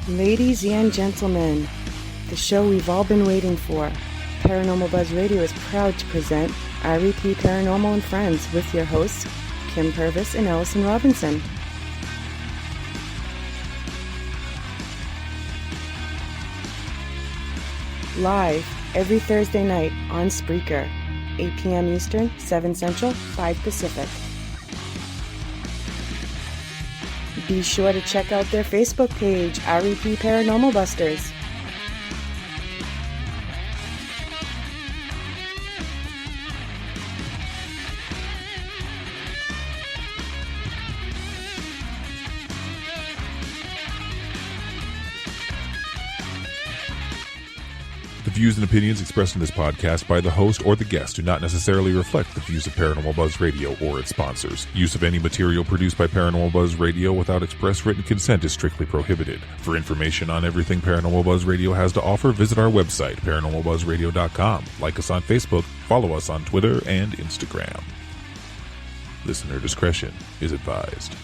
Ladies and gentlemen, the show we've all been waiting for. Paranormal Buzz Radio is proud to present REP Paranormal and Friends with your hosts, Kim Purvis and Allison Robinson. Live every Thursday night on Spreaker, 8 p.m. Eastern, 7 Central, 5 Pacific. Be sure to check out their Facebook page, REP Paranormal Busters. The views and opinions expressed in this podcast by the host or the guest do not necessarily reflect the views of Paranormal Buzz Radio or its sponsors. Use of any material produced by Paranormal Buzz Radio without express written consent is strictly prohibited. For information on everything Paranormal Buzz Radio has to offer, visit our website, paranormalbuzzradio.com. Like us on Facebook, follow us on Twitter and Instagram. Listener discretion is advised.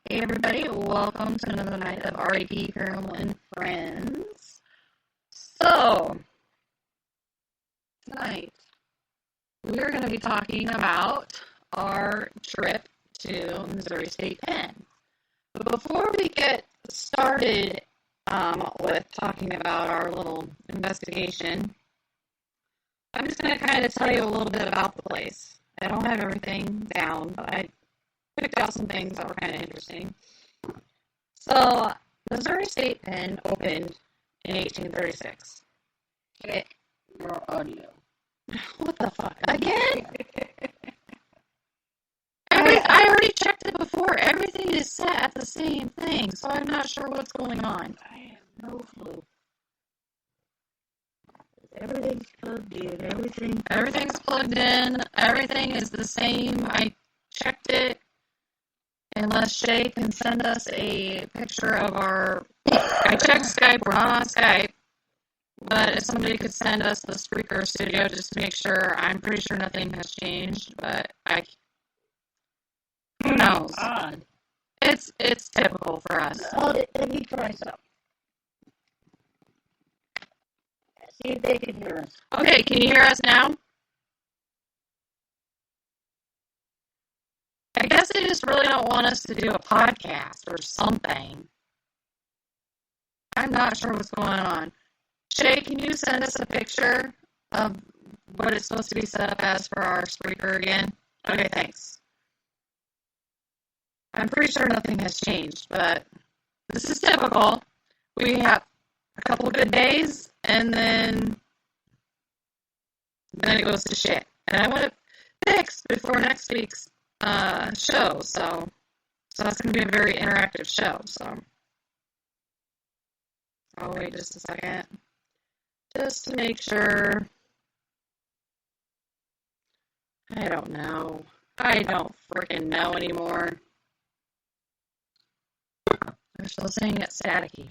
Hey everybody, welcome to another night of REP Paranormal and Friends. So, tonight, we are going to be talking about our trip to Missouri State Penn. But before we get started with talking about our little investigation, I'm just going to kind of tell you a little bit about the place. I don't have everything down, but I picked out some things that were kind of interesting. So, Missouri State Penn opened in 1836. Check your audio. What the fuck? Again? I already checked it before. Everything is set at the same thing, so I'm not sure what's going on. I have no clue. Everything's plugged in. Everything's plugged in. Everything is the same. I checked it. Unless Shay can send us a picture of our... I checked Skype, we're not on Skype. But if somebody could send us the Spreaker studio just to make sure, I'm pretty sure nothing has changed, but who knows? Odd. It's typical for us. Oh, let me try something. See if they can hear us. Okay, can you hear us now? I guess they just really don't want us to do a podcast or something. I'm not sure what's going on. Shay, can you send us a picture of what it's supposed to be set up as for our Spreaker again? Okay, thanks. I'm pretty sure nothing has changed, but this is typical. We have a couple of good days, and then it goes to shit. And I want it fixed before next week's show, so that's going to be a very interactive show, so I'll wait just a second, just to make sure. I don't know. I don't freaking know anymore. They're still saying it's staticky.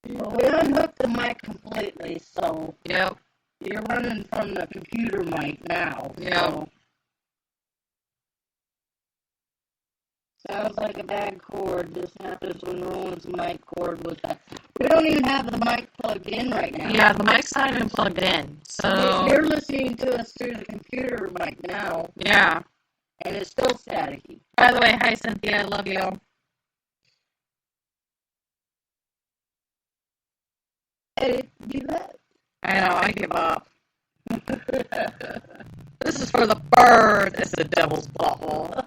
Well, we unhooked the mic completely, so... Yep. You're running from the computer mic now. Yep. So. Sounds like a bad cord. This happens when Roland's mic cord was that. We don't even have the mic plugged in right now. Yeah, the mic's not even plugged in, so... You're listening to us through the computer mic now. Yeah. And it's still staticky. By the way, hi Cynthia, I love you. Hey, do that. I know, I give up. This is for the bird. It's the devil's butthole.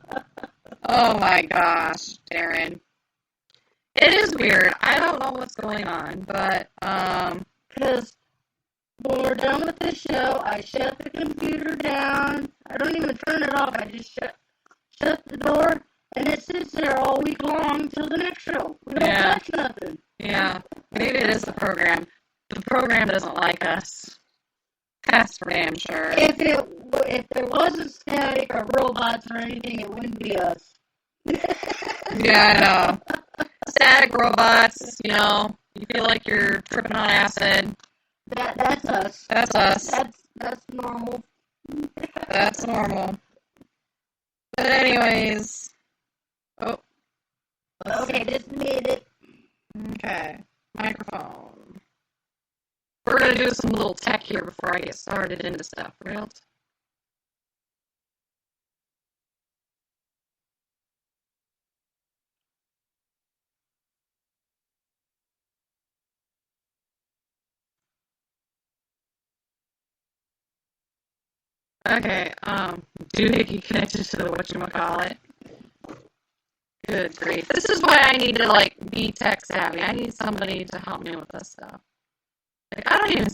Oh my gosh, Darren. It is weird. I don't know what's going on, but, because when we're done with the show, I shut the computer down. I don't even turn it off. I just shut the door, and it sits there all week long till the next show. We don't touch nothing. Yeah, maybe it is the program. The program doesn't like us. That's for damn sure. If there wasn't static or robots or anything, it wouldn't be us. Yeah, I know. Static robots, you know, you feel like you're tripping on acid. That's us. That's us. That's normal. That's normal. But anyways. Oh. Okay, just made it. Okay. Microphone. We're going to do some little tech here before I get started into stuff, right? Okay, doohickey connected to the whatchamacallit. Good grief. This is why I need to, like, be tech savvy. I need somebody to help me with this stuff. Like, I don't even...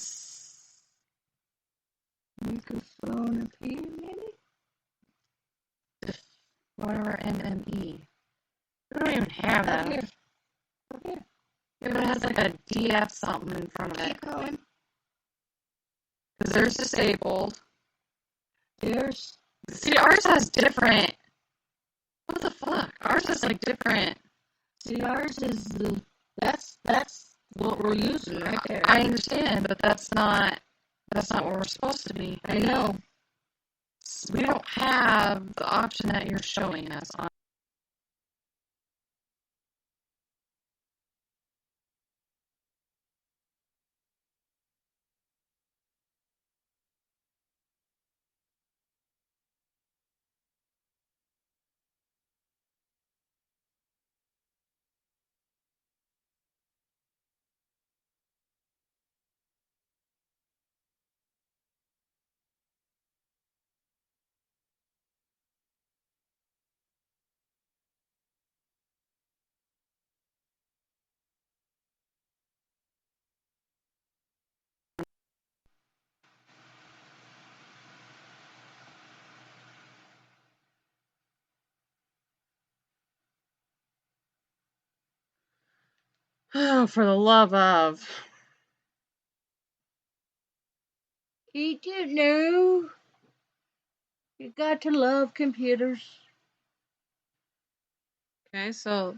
Microphone opinion? Whatever, MME. I don't even have that. Okay. Yeah, but it has, like, a DF something in front of it. Keep going. Because theirs disabled. See, ours has different... What the fuck? Ours is, like, different... See, ours is that's what we're using right there. I understand, but that's not what we're supposed to be. I know. We don't have the option that you're showing us on. Oh, for the love of... You do know. You got to love computers. Okay, so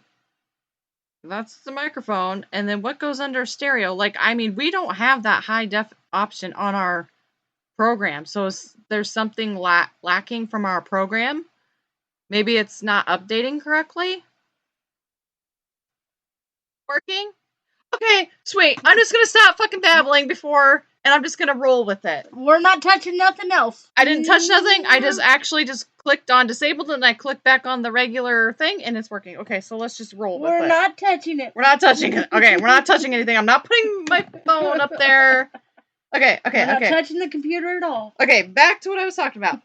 that's the microphone, and then what goes under stereo? Like, I mean, we don't have that high def option on our program, so there's something lacking from our program. Maybe it's not updating correctly. Working? Okay, sweet. I'm just gonna stop fucking babbling and I'm just gonna roll with it. We're not touching nothing else. I didn't touch nothing. I just actually just clicked on disabled and I clicked back on the regular thing and it's working. Okay, so let's just roll with it. We're not touching it. We're not touching it. Okay, we're not touching anything. I'm not putting my phone up there. Okay. We're not touching the computer at all. Okay, back to what I was talking about.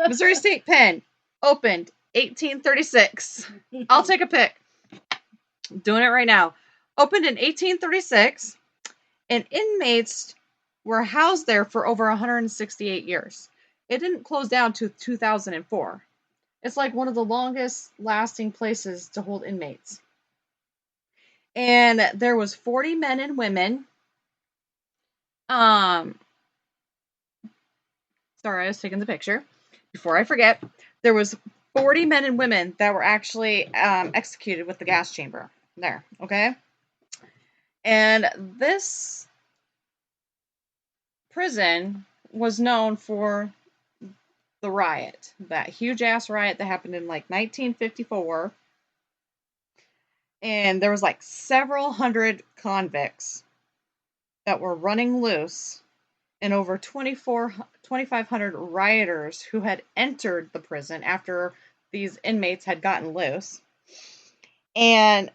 Missouri State Penn opened 1836. I'll take a pic. I'm doing it right now. Opened in 1836, and inmates were housed there for over 168 years. It didn't close down to 2004. It's like one of the longest lasting places to hold inmates. And there was 40 men and women. Sorry, I was taking the picture. Before I forget, there was 40 men and women that were actually executed with the gas chamber. There, okay? And this prison was known for the riot, that huge ass riot that happened in like 1954. And there was like several hundred convicts that were running loose and over 2,500 rioters who had entered the prison after these inmates had gotten loose. And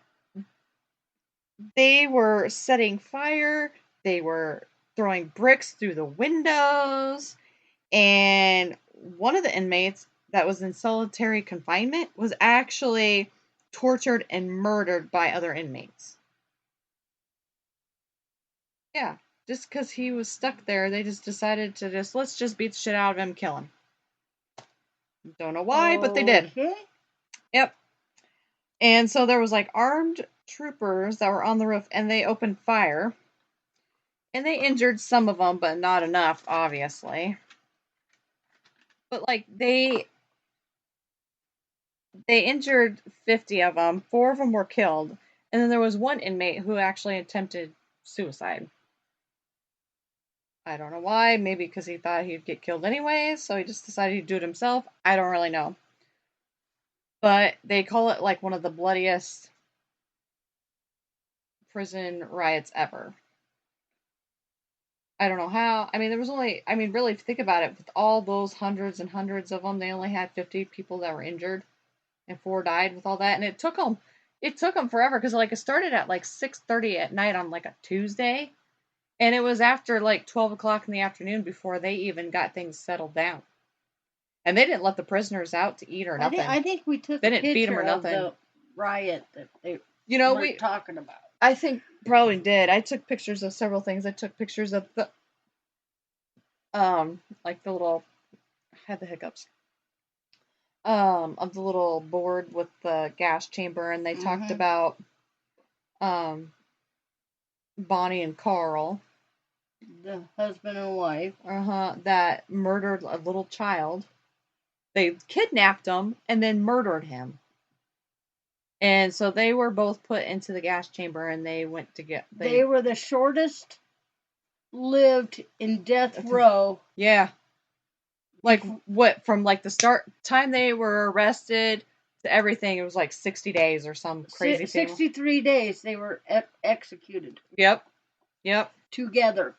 they were setting fire, they were throwing bricks through the windows, and one of the inmates that was in solitary confinement was actually tortured and murdered by other inmates. Yeah, just because he was stuck there, they just decided to let's just beat the shit out of him, kill him. Don't know why, but they did. Yep. And so there was like armed troopers that were on the roof and they opened fire. And they injured some of them, but not enough, obviously. But, like, they injured 50 of them. 4 of them were killed. And then there was one inmate who actually attempted suicide. I don't know why. Maybe because he thought he'd get killed anyway, so he just decided he'd do it himself. I don't really know. But they call it, like, one of the bloodiest prison riots ever. I don't know how. I mean, there was only, I mean, really, if you think about it, with all those hundreds and hundreds of them, they only had 50 people that were injured, and 4 died with all that. And it took them forever, because, like, it started at, like, 6:30 at night on, like, a Tuesday, and it was after, like, 12 o'clock in the afternoon before they even got things settled down. And they didn't let the prisoners out to eat or nothing. I think we took They a didn't feed 'em picture or of nothing. the riot that they we talking about. I think probably did. I took pictures of several things. I took pictures of the, like the little, I had the hiccups, of the little board with the gas chamber, and they talked about, Bonnie and Carl, the husband and wife, that murdered a little child. They kidnapped him and then murdered him. And so they were both put into the gas chamber, and they went to get... They were the shortest lived in death row. Yeah. Like, what, from, like, the start time they were arrested to everything, it was like 60 days or some crazy thing. 63 days they were executed. Yep. Together.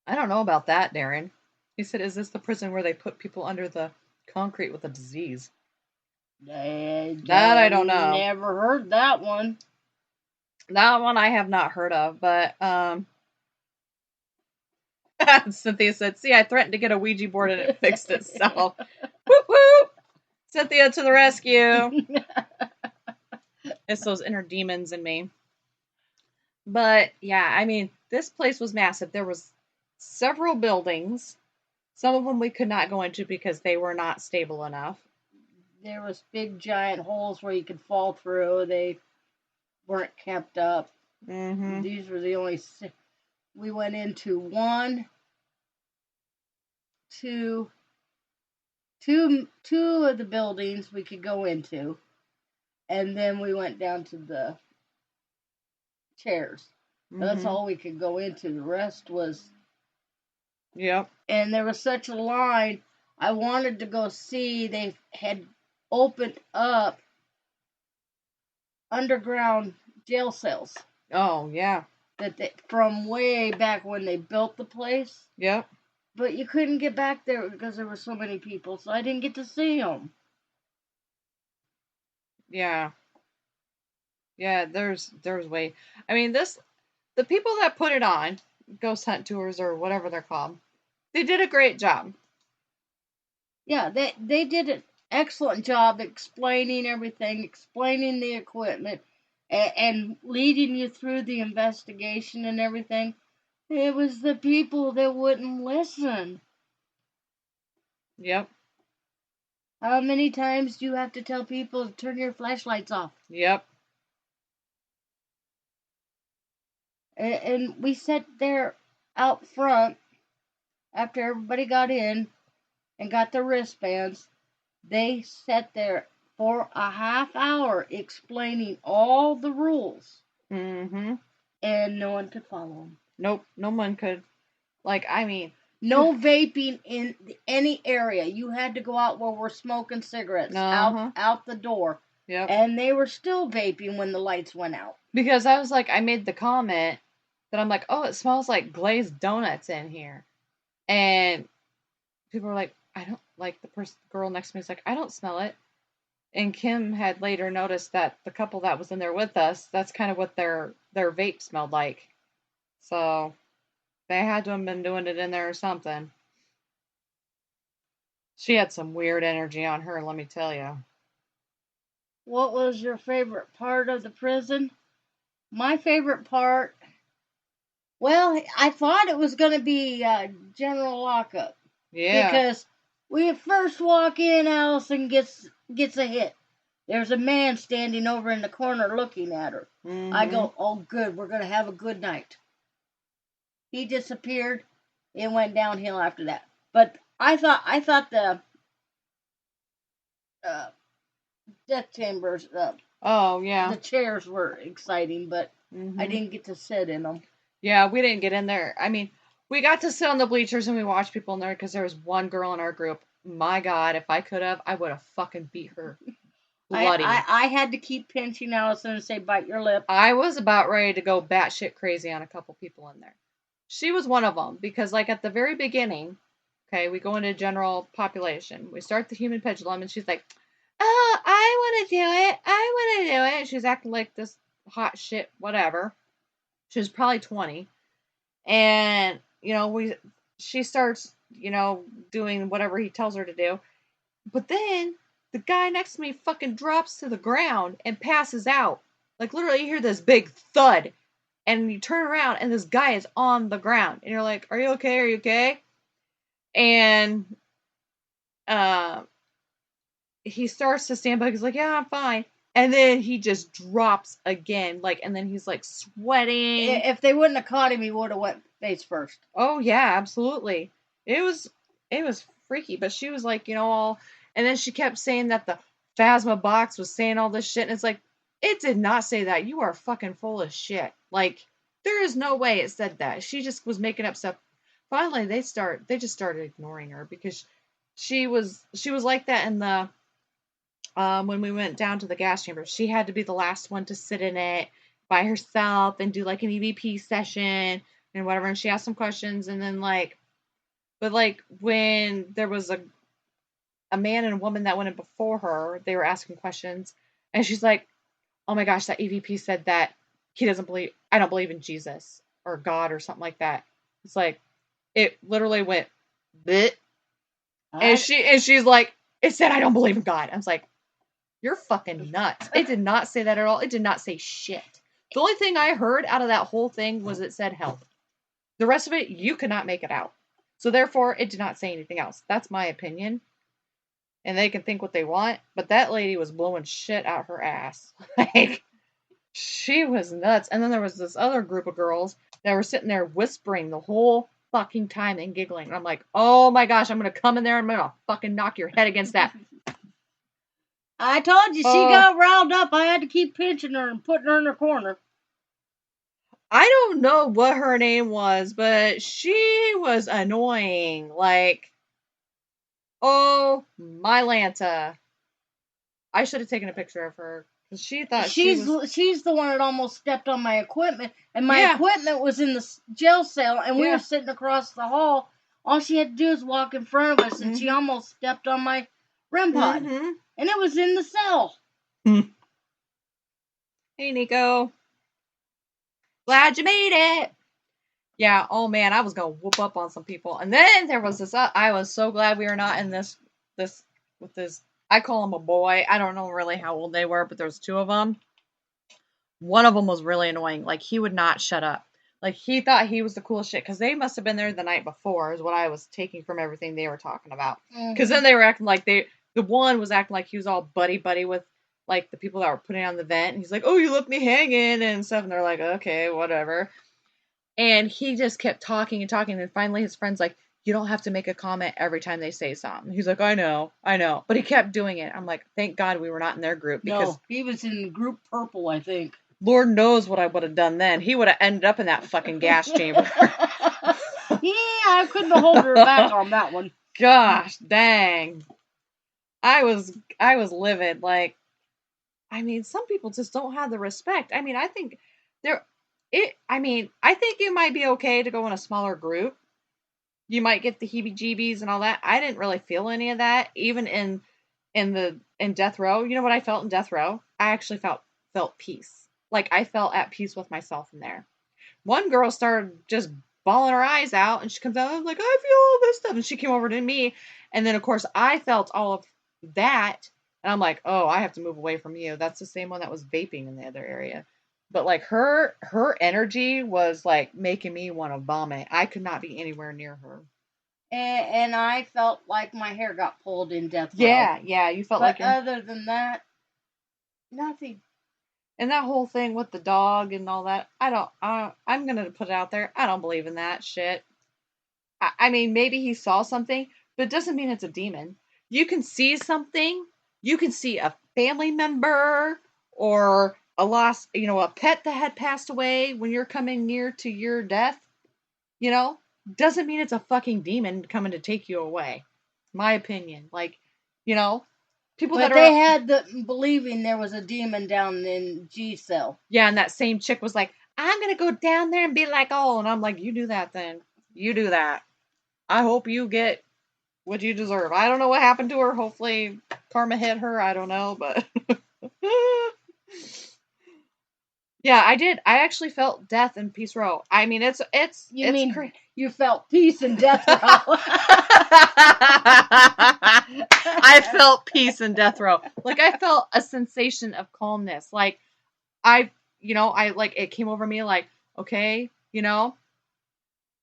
I don't know about that, Darren. He said, is this the prison where they put people under the concrete with a disease? That I don't know. Never heard that one. That one I have not heard of, but Cynthia said, see, I threatened to get a Ouija board and it fixed itself. Whoop whoop! Cynthia to the rescue. It's those inner demons in me. But yeah, I mean, this place was massive. There was several buildings. Some of them we could not go into because they were not stable enough. There was big giant holes where you could fall through. They weren't kept up. These were the only... We went into 1, 2 of the buildings we could go into. And then we went down to the chairs. That's all we could go into. The rest was... Yep. And there was such a line. I wanted to go see. They had opened up underground jail cells. Oh, yeah. From way back when they built the place. Yep. But you couldn't get back there because there were so many people, so I didn't get to see them. Yeah. Yeah, there's way... I mean, the people that put it on, Ghost Hunt Tours or whatever they're called, they did a great job. Yeah, they did an excellent job explaining everything, explaining the equipment, and leading you through the investigation and everything. It was the people that wouldn't listen. Yep. How many times do you have to tell people to turn your flashlights off? Yep. And we sat there out front after everybody got in and got their wristbands. They sat there for a half hour explaining all the rules. And no one could follow them. Nope, no one could. Like, I mean... No vaping in any area. You had to go out where we're smoking cigarettes. Out the door. Yep. And they were still vaping when the lights went out. Because I was like, I made the comment that I'm like, oh, it smells like glazed donuts in here. And people were like, I don't, like the girl next to me was like, I don't smell it. And Kim had later noticed that the couple that was in there with us, that's kind of what their vape smelled like. So they had to have been doing it in there or something. She had some weird energy on her, let me tell you. What was your favorite part of the prison? My favorite part, well, I thought it was going to be general lockup. Yeah. Because we first walk in, Allison gets a hit. There's a man standing over in the corner looking at her. Mm-hmm. I go, oh, good, we're going to have a good night. He disappeared. It went downhill after that. But I thought the death chambers, oh, yeah. the chairs were exciting, but I didn't get to sit in them. Yeah, we didn't get in there. I mean, we got to sit on the bleachers and we watched people in there because there was one girl in our group. My God, if I could have, I would have fucking beat her. Bloody. I had to keep pinching Allison and say, bite your lip. I was about ready to go batshit crazy on a couple people in there. She was one of them because, like, at the very beginning, okay, we go into general population. We start the human pendulum and she's like, oh, I want to do it. I want to do it. She's acting like this hot shit, whatever. She was probably 20. And, you know, she starts, you know, doing whatever he tells her to do. But then the guy next to me fucking drops to the ground and passes out. Like, literally, you hear this big thud. And you turn around and this guy is on the ground. And you're like, are you okay? Are you okay? And he starts to stand back. He's like, yeah, I'm fine. And then he just drops again. Like, and then he's like sweating. If they wouldn't have caught him, he would have went face first. Oh, yeah, absolutely. It was freaky. But she was like, you know, all. And then she kept saying that the Phasma box was saying all this shit. And it's like, it did not say that. You are fucking full of shit. Like, there is no way it said that. She just was making up stuff. Finally, they just started ignoring her because she was like that in the when we went down to the gas chamber. She had to be the last one to sit in it by herself and do like an EVP session and whatever. And she asked some questions and then but when there was a man and a woman that went in before her, they were asking questions and she's like, oh my gosh, that EVP said that I don't believe in Jesus or God or something like that. It's like, it literally went, bleh. And she's like, it said, I don't believe in God. I was like, you're fucking nuts. It did not say that at all. It did not say shit. The only thing I heard out of that whole thing was it said help. The rest of it, you could not make it out. So therefore, it did not say anything else. That's my opinion. And they can think what they want, but that lady was blowing shit out her ass. Like, she was nuts. And then there was this other group of girls that were sitting there whispering the whole fucking time and giggling. And I'm like, oh my gosh, I'm going to come in there and I'm going to fucking knock your head against that. I told you, she got riled up. I had to keep pinching her and putting her in her corner. I don't know what her name was, but she was annoying. Like, oh my Lanta. I should have taken a picture of her. She thought she's the one that almost stepped on my equipment, and my equipment was in the jail cell, and we were sitting across the hall. All she had to do was walk in front of us, and she almost stepped on my REM pod, and it was in the cell. Hey, Nico. Glad you made it. Yeah, oh man, I was gonna whoop up on some people, and then there was this. I was so glad we were not in this with this. I call him a boy. I don't know really how old they were, but there was two of them. One of them was really annoying. Like, he would not shut up. Like, he thought he was the coolest shit. Because they must have been there the night before, is what I was taking from everything they were talking about. Because then they were acting like the one was acting like he was all buddy with, like, the people that were putting on the vent. And he's like, oh, you left me hanging and stuff. And they're like, okay, whatever. And he just kept talking and talking. And finally his friend's like, you don't have to make a comment every time they say something. He's like, I know. But he kept doing it. I'm like, thank God we were not in their group. Because no, he was in group purple, I think. Lord knows what I would have done then. He would have ended up in that fucking gas chamber. Yeah, I couldn't have held her back on that one. Gosh, dang. I was livid. Like, I mean, some people just don't have the respect. I mean, I think it might be okay to go in a smaller group. You might get the heebie-jeebies and all that. I didn't really feel any of that, even in death row. You know what I felt in death row? I actually felt peace. Like, I felt at peace with myself in there. One girl started just bawling her eyes out, and she comes out, I'm like, I feel all this stuff. And she came over to me, and then, of course, I felt all of that, and I'm like, oh, I have to move away from you. That's the same one that was vaping in the other area. But, like, her energy was, like, making me want to vomit. I could not be anywhere near her. And I felt like my hair got pulled in death row. Yeah, you felt like... But other than that, Nothing. And that whole thing with the dog and all that, I'm going to put it out there. I don't believe in that shit. I mean, maybe he saw something, but it doesn't mean it's a demon. You can see something. You can see a family member or a lost, a pet that had passed away when you're coming near to your death. Doesn't mean it's a fucking demon coming to take you away. My opinion. Like, people But that they are. had the believing there was a demon down in G cell. Yeah, and that same chick was like, I'm going to go down there and be like, oh, and I'm like, you do that then. You do that. I hope you get what you deserve. I don't know what happened to her. Hopefully karma hit her. I don't know, but yeah, I did. I actually felt death in Peace Row. I mean, it's you felt peace and death row. I felt peace in death row. Like I felt a sensation of calmness. Like I like it came over me like, okay,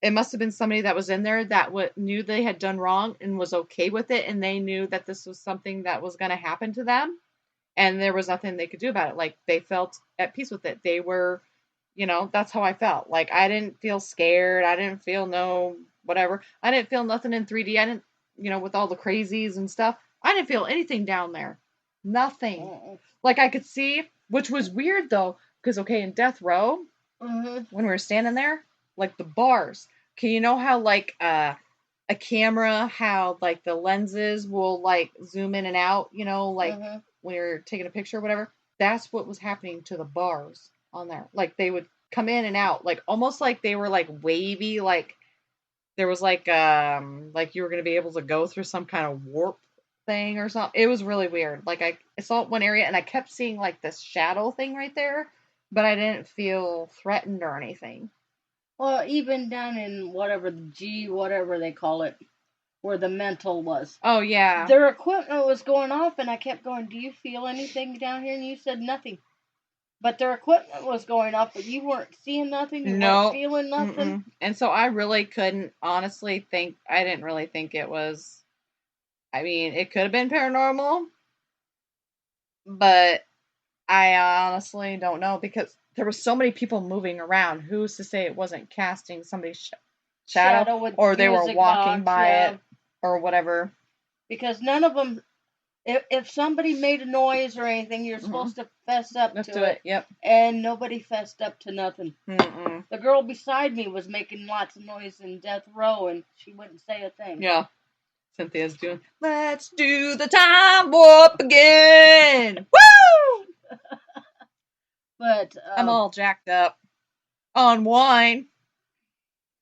it must have been somebody that was in there that knew they had done wrong and was okay with it. And they knew that this was something that was going to happen to them. And there was nothing they could do about it. Like they felt at peace with it. They were, that's how I felt. Like I didn't feel scared. I didn't feel whatever. I didn't feel nothing in 3D. I didn't, with all the crazies and stuff. I didn't feel anything down there. Nothing. Like I could see, which was weird though. Because, okay, in Death Row, when we were standing there, like the bars, okay, you know how like a camera, how like the lenses will like zoom in and out, like when you're taking a picture or whatever? That's what was happening to the bars on there. Like they would come in and out, like almost like they were like wavy, like there was like you were going to be able to go through some kind of warp thing or something. It was really weird. Like I saw one area and I kept seeing like this shadow thing right there. But I didn't feel threatened or anything. Well, even down in whatever they call it, where the mental was. Oh, yeah. Their equipment was going off, and I kept going, do you feel anything down here? And you said nothing. But their equipment was going off, but you weren't seeing nothing? You weren't feeling nothing? Mm-mm. And so I really couldn't honestly I didn't really think it was, I mean, it could have been paranormal, but I honestly don't know because there were so many people moving around. Who's to say it wasn't casting somebody's shadow or they were walking by it or whatever? Because none of them, if somebody made a noise or anything, you're supposed to fess up to it. Yep. And nobody fessed up to nothing. Mm-mm. The girl beside me was making lots of noise in Death Row, and she wouldn't say a thing. Yeah. Cynthia's doing, let's do the time warp again. Woo! But I'm all jacked up on wine.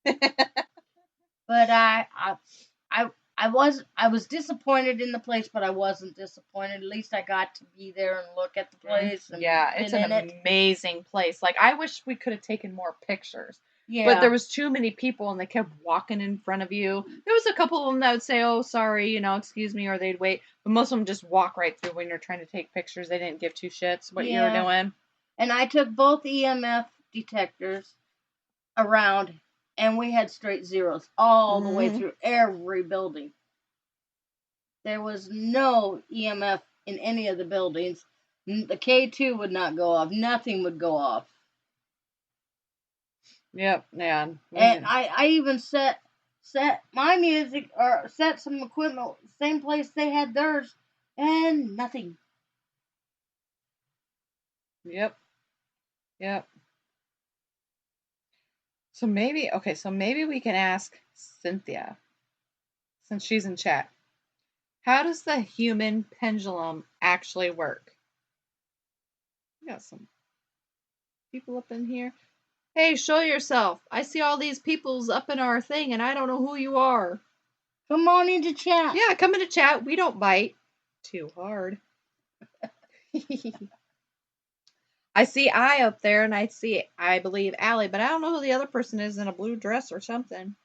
But I was disappointed in the place, but I wasn't disappointed. At least I got to be there and look at the place. And yeah, it's an amazing place. Like I wish we could have taken more pictures. Yeah. But there was too many people and they kept walking in front of you. There was a couple of them that would say, oh, sorry, excuse me, or they'd wait. But most of them just walk right through when you're trying to take pictures. They didn't give two shits what you were doing. And I took both EMF detectors around, and we had straight zeros all the way through every building. There was no EMF in any of the buildings. The K2 would not go off. Nothing would go off. Yep, yeah. And I even set my music or set some equipment same place they had theirs, and nothing. Yep. So maybe we can ask Cynthia, since she's in chat. How does the human pendulum actually work? We got some people up in here. Hey, show yourself. I see all these peoples up in our thing, and I don't know who you are. Come on into chat. Yeah, come into chat. We don't bite too hard. I see I up there, and I believe Allie, but I don't know who the other person is in a blue dress or something.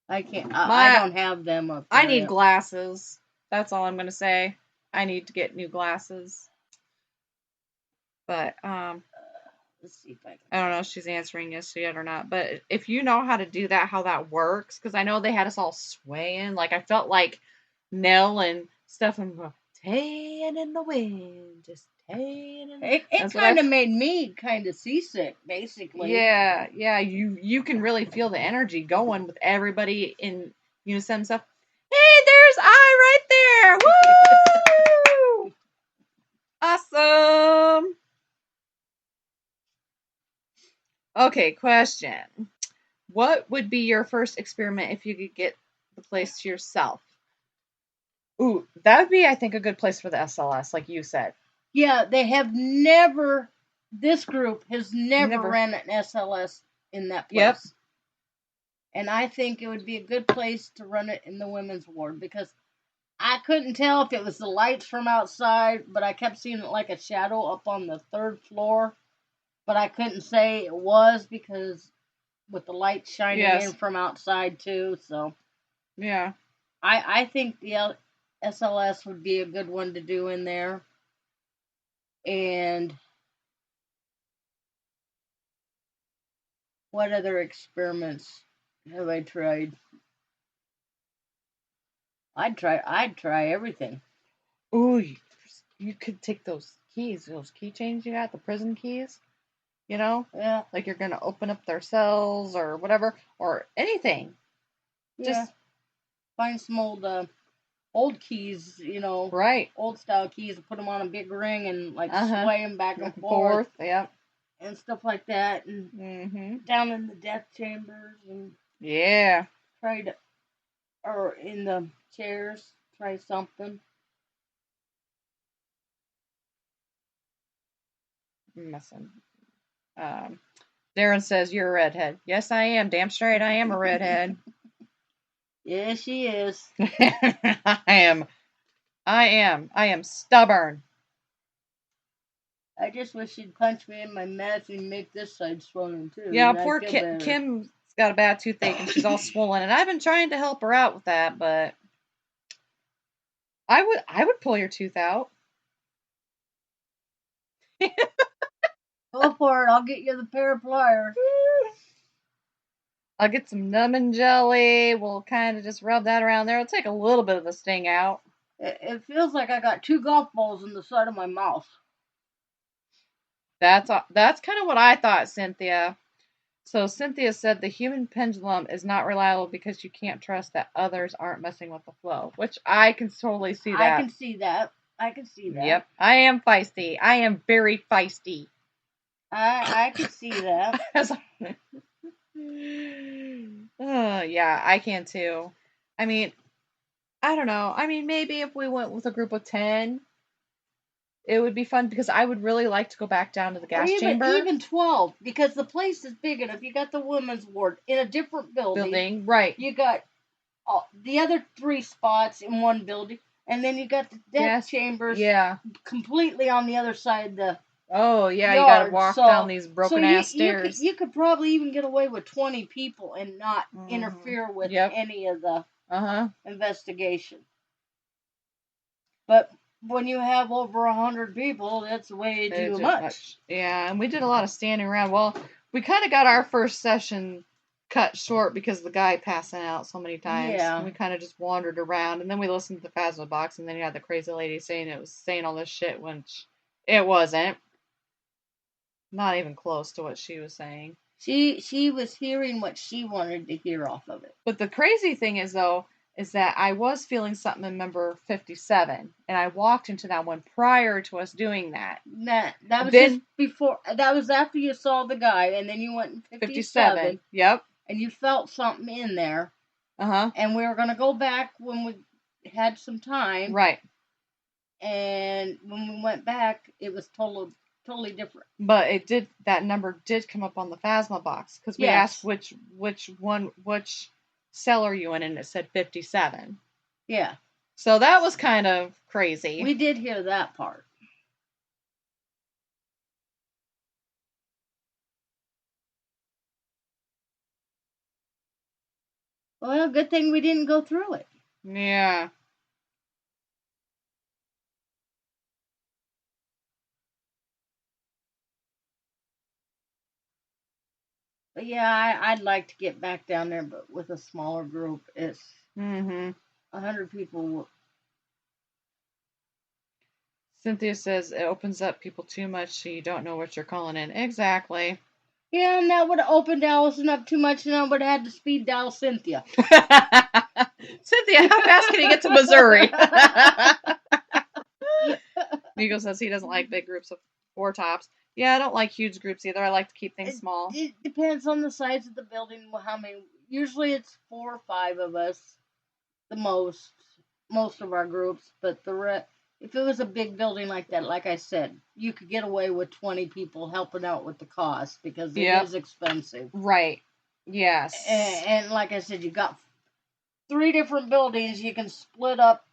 I can't. I don't have them up there. I need glasses. That's all I'm going to say. I need to get new glasses. But, let's see if I can. I don't know if she's answering yes yet or not. But if you know how to do that, how that works, because I know they had us all swaying. Like, I felt like Nell and Stefan were swaying in the wind, just It That's what kind of made me kind of seasick, basically. Yeah, you can really feel the energy going with everybody in unison and stuff. Hey, there's I right there. Woo! Awesome. Okay, question. What would be your first experiment if you could get the place to yourself? Ooh, that would be, I think, a good place for the SLS, like you said. Yeah, this group has never ran an SLS in that place. Yep. And I think it would be a good place to run it in the women's ward because I couldn't tell if it was the lights from outside, but I kept seeing it like a shadow up on the 3rd floor. But I couldn't say it was because with the light shining in from outside too, so. Yeah. I think the SLS would be a good one to do in there. And what other experiments have I tried? I'd try everything. Ooh, you could take those keychains you got, the prison keys, Yeah. like you're gonna open up their cells or whatever, or anything. Yeah. Just find some old keys, right, old style keys, and put them on a big ring and sway them back and forth. Yep. And stuff like that, and down in the death chambers, and or in the chairs, try something. Messing. Darren says you're a redhead. Yes, I am. Damn straight, I am a redhead. Yes, she is. I am stubborn. I just wish she'd punch me in my mouth and make this side swollen too. Yeah, poor Kim's got a bad toothache and she's all swollen, and I've been trying to help her out with that, but I would pull your tooth out. Go for it. I'll get you the pair of pliers. I'll get some numbing jelly. We'll kind of just rub that around there. It'll take a little bit of the sting out. It feels like I got 2 golf balls in the side of my mouth. That's kind of what I thought, Cynthia. So Cynthia said the human pendulum is not reliable because you can't trust that others aren't messing with the flow, which I can totally see that. I can see that. Yep. I am feisty. I am very feisty. I can see that. Yeah, I can too. I mean, I don't know. I mean, maybe if we went with a group of 10, it would be fun because I would really like to go back down to the gas chamber. Even 12, because the place is big enough. You got the women's ward in a different building. Right. You got the other 3 spots in one building, and then you got the death chambers completely on the other side of the yard. You gotta walk down these broken ass stairs. You could probably even get away with 20 people and not interfere with any of the investigation. But when you have over 100 people, that's way too much. Yeah, and we did a lot of standing around. Well, we kind of got our first session cut short because of the guy passing out so many times. Yeah. And we kind of just wandered around, and then we listened to the Phasma box, and then you had the crazy lady saying it was saying all this shit when it wasn't. Not even close to what she was saying. She was hearing what she wanted to hear off of it. But the crazy thing is, though, is that I was feeling something in number 57, and I walked into that one prior to us doing that. That was just before. That was after you saw the guy, and then you went in 57. Yep. And you felt something in there. And we were going to go back when we had some time. Right. And when we went back, it was totally different. But that number did come up on the Phasma box, because we asked which cell are you in, and it said 57. Yeah. So that was kind of crazy. We did hear that part. Well, good thing we didn't go through it. Yeah. But yeah, I'd like to get back down there, but with a smaller group. It's 100 people. Cynthia says it opens up people too much so you don't know what you're calling in. Exactly. Yeah, and that would have opened Allison up too much, and I would have had to speed dial Cynthia. Cynthia, how fast can you get to Missouri? Nico says he doesn't like big groups of 4 tops. Yeah, I don't like huge groups either. I like to keep things small. It depends on the size of the building, how many. Usually it's 4 or 5 of us, the most of our groups. But if it was a big building like that, like I said, you could get away with 20 people helping out with the cost because it is expensive. Right. Yes. And like I said, you got 3 different buildings. You can split up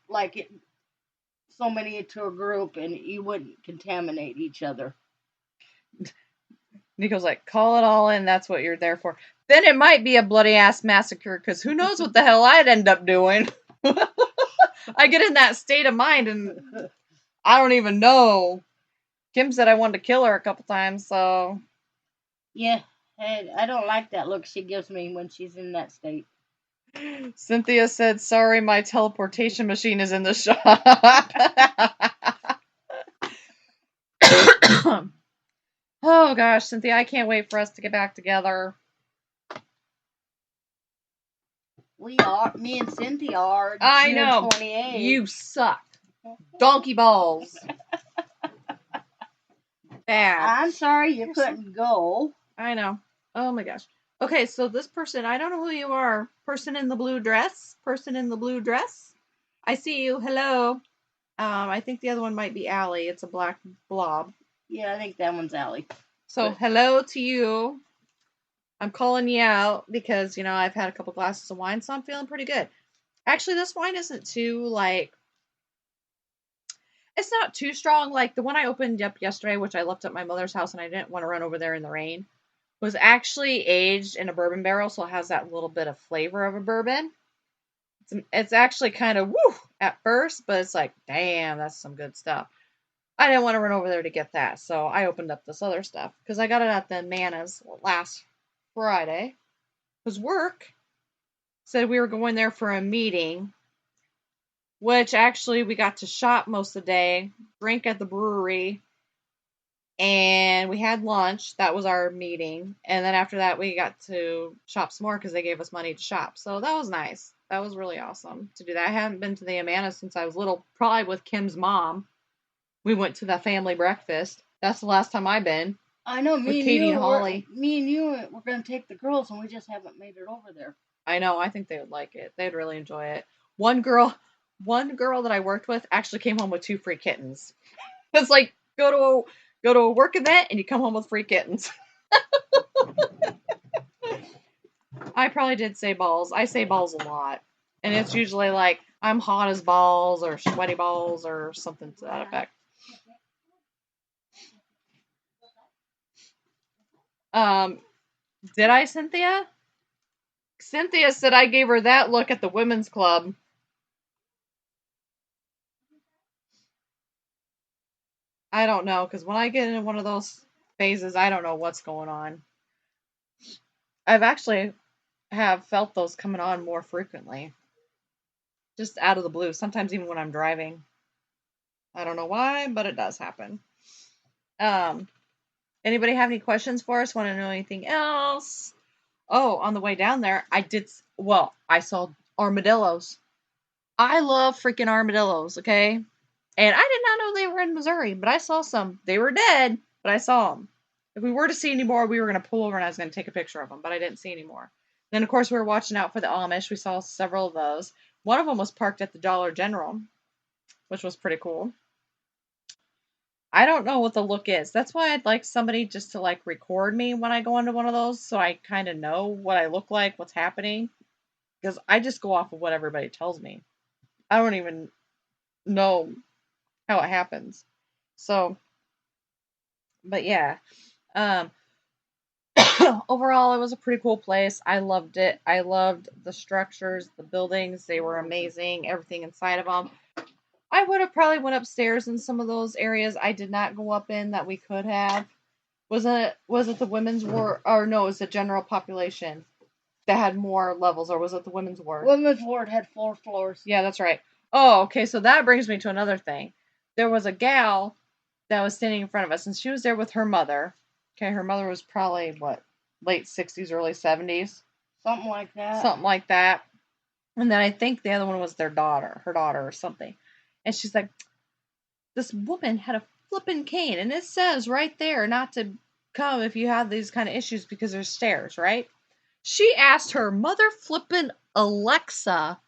so many into a group, and you wouldn't contaminate each other. Nico's like, call it all in. That's what you're there for. Then it might be a bloody ass massacre because who knows what the hell I'd end up doing. I get in that state of mind and I don't even know. Kim said I wanted to kill her a couple times, so. Yeah, I don't like that look she gives me when she's in that state. Cynthia said, sorry, my teleportation machine is in the shop. Oh gosh, Cynthia, I can't wait for us to get back together. We are. Me and Cynthia are. I know. 28. You suck. Donkey balls. Bad. I'm sorry you couldn't go. I know. Oh my gosh. Okay, so this person, I don't know who you are. Person in the blue dress. Person in the blue dress. I see you. Hello. I think the other one might be Allie. It's a black blob. Yeah, I think that one's Allie. So, hello to you. I'm calling you out because, I've had a couple glasses of wine, so I'm feeling pretty good. Actually, this wine isn't too, it's not too strong. Like, the one I opened up yesterday, which I left at my mother's house and I didn't want to run over there in the rain, was actually aged in a bourbon barrel, so it has that little bit of flavor of a bourbon. It's actually kind of woo at first, but it's like, damn, that's some good stuff. I didn't want to run over there to get that, so I opened up this other stuff because I got it at the Nana's last Friday. Because work said we were going there for a meeting, which actually we got to shop most of the day, drink at the brewery, and we had lunch. That was our meeting. And then after that, we got to shop some more because they gave us money to shop. So that was nice. That was really awesome to do that. I haven't been to the Amana since I was little, probably with Kim's mom. We went to the family breakfast. That's the last time I've been. I know, me and Holly. Me and you were going to take the girls, and we just haven't made it over there. I know. I think they would like it. They'd really enjoy it. One girl that I worked with actually came home with 2 free kittens. It's like go to a work event and you come home with free kittens. I probably did say balls. I say balls a lot, and it's usually like I'm hot as balls or sweaty balls or something to that effect. Did I, Cynthia? Cynthia said I gave her that look at the women's club. I don't know, because when I get into one of those phases, I don't know what's going on. I've actually have felt those coming on more frequently. Just out of the blue. Sometimes even when I'm driving. I don't know why, but it does happen. Anybody have any questions for us? Want to know anything else? Oh, on the way down there, I saw armadillos. I love freaking armadillos, okay? And I did not know they were in Missouri, but I saw some. They were dead, but I saw them. If we were to see any more, we were going to pull over and I was going to take a picture of them, but I didn't see any more. Then, of course, we were watching out for the Amish. We saw several of those. One of them was parked at the Dollar General, which was pretty cool. I don't know what the look is. That's why I'd like somebody just to record me when I go into one of those so I kind of know what I look like, what's happening. Because I just go off of what everybody tells me. I don't even know how it happens. So, but yeah. Overall, it was a pretty cool place. I loved it. I loved the structures, the buildings. They were amazing. Everything inside of them. I would have probably went upstairs in some of those areas I did not go up in that we could have. Was it the women's ward? Or no, it was the general population that had more levels, or was it the women's ward? Women's ward had 4 floors. Yeah, that's right. Oh, okay, so that brings me to another thing. there was a gal that was standing in front of us, and she was there with her mother. Okay, her mother was probably, late 60s, early 70s? Something like that. Something like that. And then I think the other one was her daughter or something. And she's like, this woman had a flippin' cane, and it says right there not to come if you have these kind of issues because there's stairs, right? She asked her mother flippin' Alexa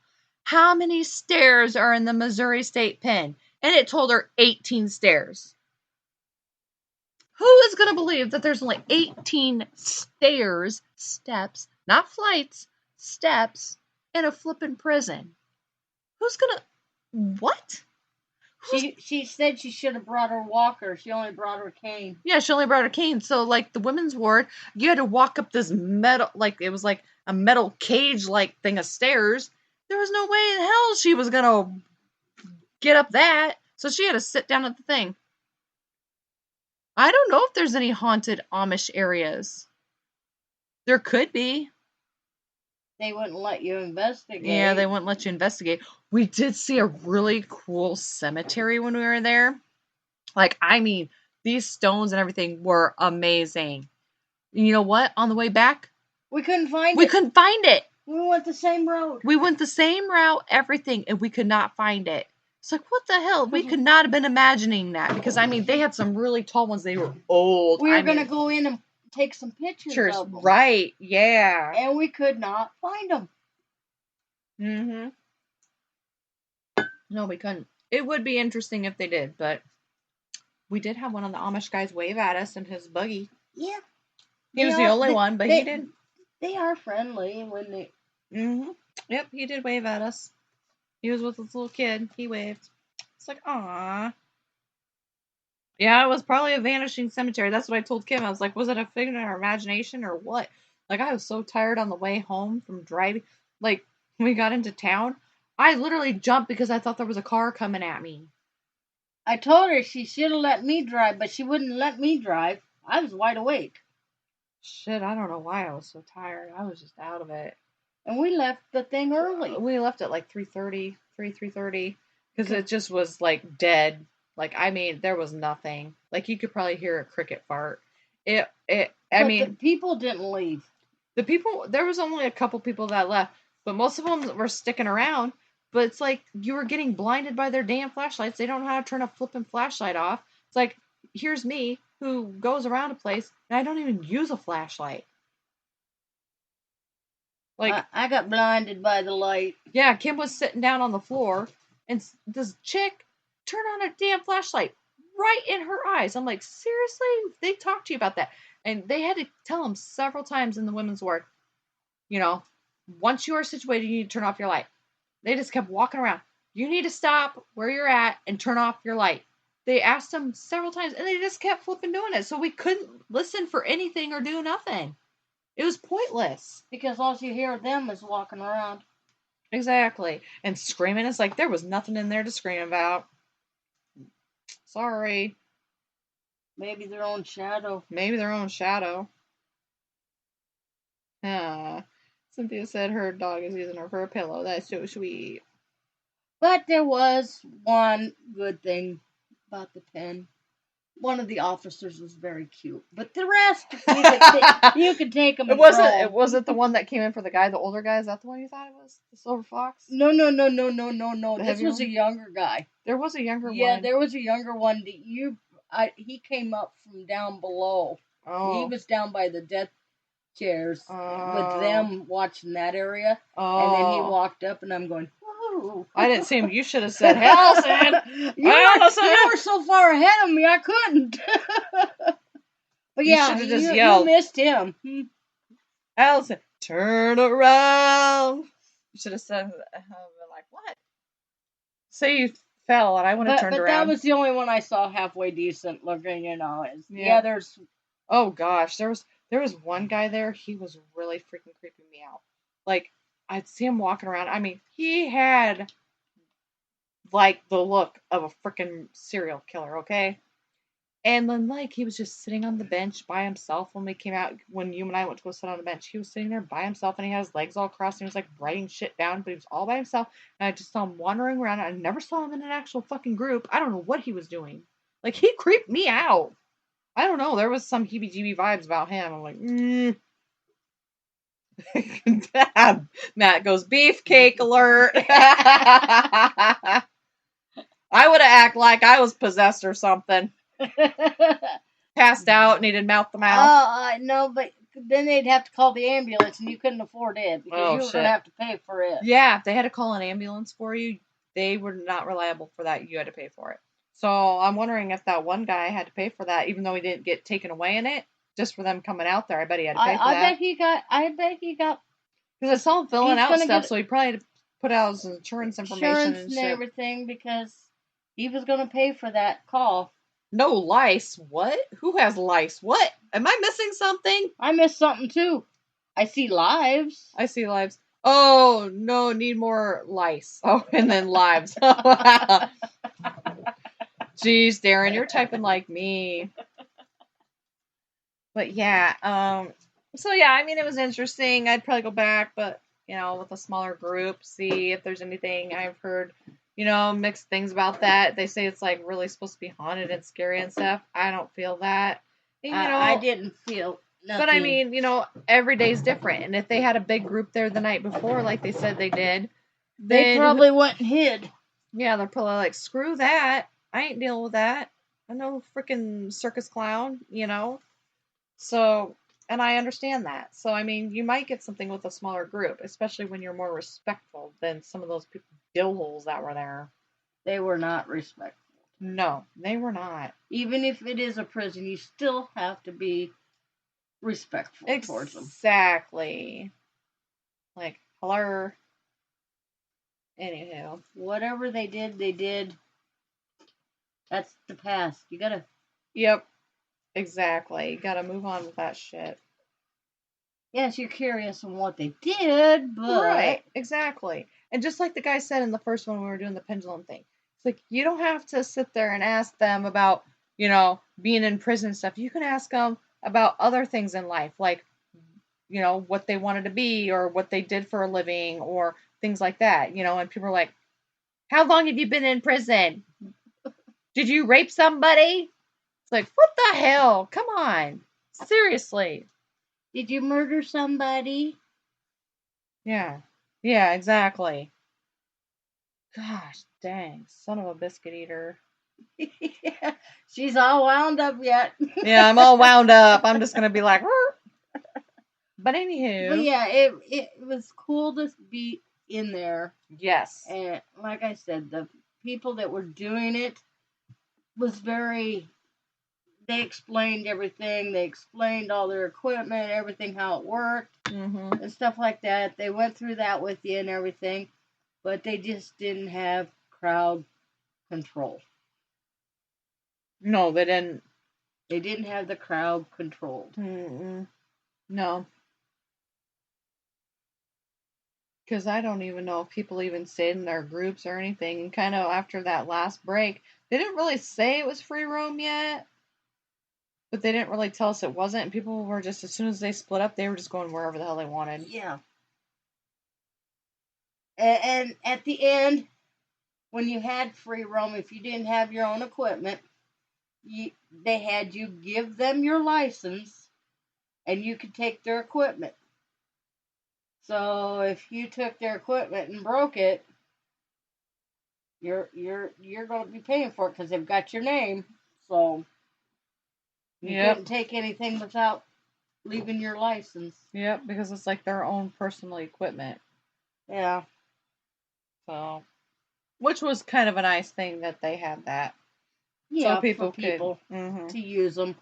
how many stairs are in the Missouri State Penn, and it told her 18 stairs. Who is going to believe that there's only 18 steps, not flights, steps, in a flippin' prison? Who's going to... What? She said she should have brought her walker. She only brought her cane. Yeah, she only brought her cane. So, like, the women's ward, you had to walk up this metal, like, it was like a metal cage-like thing of stairs. There was no way in hell she was going to get up that. So she had to sit down at the thing. I don't know if there's any haunted Amish areas. There could be. They wouldn't let you investigate. Yeah, they wouldn't let you investigate. We did see a really cool cemetery when we were there. Like, I mean, these stones and everything were amazing. You know what? On the way back, we couldn't find it. We couldn't find it. We went the same road. We went the same route, everything, and we could not find it. It's like, what the hell? We could not have been imagining that. Because, I mean, they had some really tall ones. They were old. We were going to go in and take some pictures of them. Right, yeah. And we could not find them. Mm-hmm. No, we couldn't. It would be interesting if they did, but we did have one of the Amish guys wave at us in his buggy. Yeah. He was the only one, but he did. They are friendly when they... Mm-hmm. Yep, he did wave at us. He was with this little kid. He waved. It's like, aww. Yeah, it was probably a vanishing cemetery. That's what I told Kim. I was like, was it a figment of our imagination or what? Like, I was so tired on the way home from driving. Like, when we got into town, I literally jumped because I thought there was a car coming at me. I told her she should have let me drive, but she wouldn't let me drive. I was wide awake. Shit, I don't know why I was so tired. I was just out of it. And we left the thing early. We left at like 3:30, because it just was like dead. Like, I mean, there was nothing. Like, you could probably hear a cricket fart. I mean, the people didn't leave. The people, there was only a couple people that left, but most of them were sticking around. But it's like, you were getting blinded by their damn flashlights. They don't know how to turn a flipping flashlight off. It's like, here's me, who goes around a place, and I don't even use a flashlight. Like, I got blinded by the light. Yeah, Kim was sitting down on the floor, and this chick turned on a damn flashlight right in her eyes. I'm like, seriously? They talked to you about that. And they had to tell them several times in the women's ward, you know, once you are situated, you need to turn off your light. They just kept walking around. You need to stop where you're at and turn off your light. They asked them several times, and they just kept flipping doing it. So we couldn't listen for anything or do nothing. It was pointless. Because all you hear of them is walking around. Exactly. And screaming. It's like there was nothing in there to scream about. Sorry. Maybe their own shadow. Cynthia said her dog is using her for a pillow. That's so sweet. But there was one good thing about the pen. One of the officers was very cute, but the rest you could take them. It wasn't the one that came in for the guy, the older guy. Is that the one you thought it was? The silver fox? No. This was a younger guy. There was a younger one. Yeah, there was a younger one. He came up from down below. Oh. He was down by the death chairs with them watching that area. Oh. And then he walked up, and I'm going, oh. I didn't see him. You should have said, Allison! You were so far ahead of me, I couldn't. But yeah, you missed him. Allison, turn around. You should have said, like, what? Say you fell, and I would have turned around. But that was the only one I saw halfway decent looking, there's... Oh, gosh. There was one guy there. He was really freaking creeping me out. Like, I'd see him walking around. I mean, he had, like, the look of a freaking serial killer, okay? And then, like, he was just sitting on the bench by himself when we came out. When you and I went to go sit on the bench, he was sitting there by himself, and he had his legs all crossed, and he was, like, writing shit down, but he was all by himself. And I just saw him wandering around. I never saw him in an actual fucking group. I don't know what he was doing. Like, he creeped me out. I don't know. There was some heebie-jeebie vibes about him. I'm like, Matt goes, beefcake alert. I would have acted like I was possessed or something. Passed out, needed mouth to mouth. I know, but then they'd have to call the ambulance, and you couldn't afford it because you were going to have to pay for it. Yeah, if they had to call an ambulance for you, they were not reliable for that. You had to pay for it. So I'm wondering if that one guy had to pay for that, even though he didn't get taken away in it, just for them coming out there. I bet he had to pay for that. I bet he got. Because I saw him filling out stuff, so he probably had to put out his insurance information and everything because he was going to pay for that call. No lice. What? Who has lice? What? Am I missing something? I missed something too. I see lives. I see lives. Oh, no, need more lice. Oh, and then lives. Jeez, Darren, you're typing like me. But yeah, so yeah, I mean, it was interesting. I'd probably go back, but, you know, with a smaller group, see if there's anything. I've heard, you know, mixed things about that. They say it's, like, really supposed to be haunted and scary and stuff. I don't feel that. And, you know, I didn't feel nothing. But, I mean, you know, every day's different. And if they had a big group there the night before, like they said they did, they probably went and hid. Yeah, they're probably like, screw that. I ain't dealing with that. I'm no freaking circus clown, you know? So, and I understand that. So, I mean, you might get something with a smaller group, especially when you're more respectful than some of those people, dillholes that were there. They were not respectful. No, they were not. Even if it is a prison, you still have to be respectful towards them. Exactly. Like, hello. Anywho. Whatever they did. That's the past. You gotta... Yep. Exactly. You gotta move on with that shit. Yes, you're curious on what they did, but... Right, exactly. And just like the guy said in the first one when we were doing the pendulum thing, it's like, you don't have to sit there and ask them about, you know, being in prison and stuff. You can ask them about other things in life, like, you know, what they wanted to be or what they did for a living or things like that, you know, and people are like, how long have you been in prison? Did you rape somebody? It's like, what the hell? Come on. Seriously. Did you murder somebody? Yeah. Yeah, exactly. Gosh, dang. Son of a biscuit eater. Yeah, she's all wound up yet. Yeah, I'm all wound up. I'm just going to be like, but anywho. But yeah, it was cool to be in there. Yes. And like I said, the people that were doing it was very... They explained everything. They explained all their equipment, everything, how it worked, and stuff like that. They went through that with you and everything, but they just didn't have crowd control. No, they didn't. They didn't have the crowd controlled. No. Because I don't even know if people even stayed in their groups or anything. And kind of after that last break, they didn't really say it was free roam yet. But they didn't really tell us it wasn't, and people were just, as soon as they split up, they were just going wherever the hell they wanted. Yeah. And at the end, when you had free roam, if you didn't have your own equipment, they had you give them your license, and you could take their equipment. So if you took their equipment and broke it, you're going to be paying for it because they've got your name. So... You couldn't take anything without leaving your license. Yep, because it's like their own personal equipment. Yeah. So, which was kind of a nice thing that they had that. Yeah, so people could, to use them.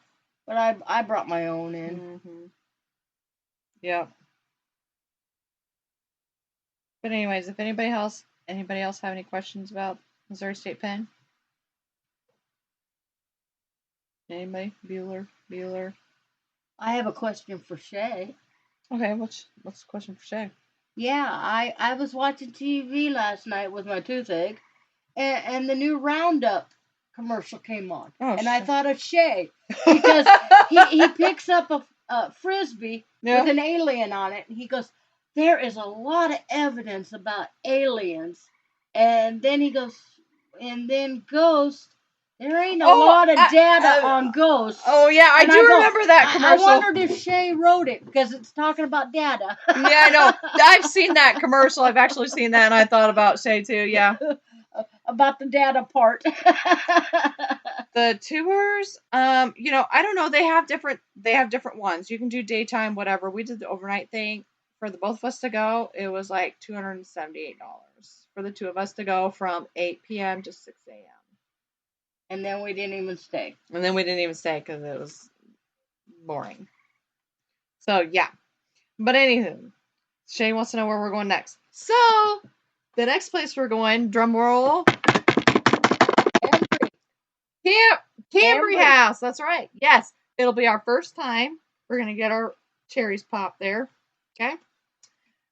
But I brought my own in. Yep. But anyways, if anybody else have any questions about Missouri State Penn? Anybody? Bueller? I have a question for Shay. Okay, what's the question for Shay? Yeah, I was watching TV last night with my toothache, and the new Roundup commercial came on. Oh, and I shit. thought of Shay. Because he picks up a Frisbee Yeah. with an alien on it. And he goes, there is a lot of evidence about aliens. And then he goes, and then Ghost. There ain't a lot of data on Ghost. Oh, yeah, I And do remember that commercial. I wondered if Shay wrote it because it's talking about data. Yeah, I know. I've seen that commercial. I've actually seen that, and I thought about Shay too. Yeah. About the data part. The tours, I don't know. They have different ones. You can do daytime, whatever. We did the overnight thing for the both of us to go. It was like $278 for the two of us to go from 8 p.m. to 6 a.m. And then we didn't even stay. Because it was boring. So, yeah. But anywho, Shane wants to know where we're going next. So, the next place we're going, drum roll. Cambry House. That's right. Yes. It'll be our first time. We're going to get our cherries popped there. Okay?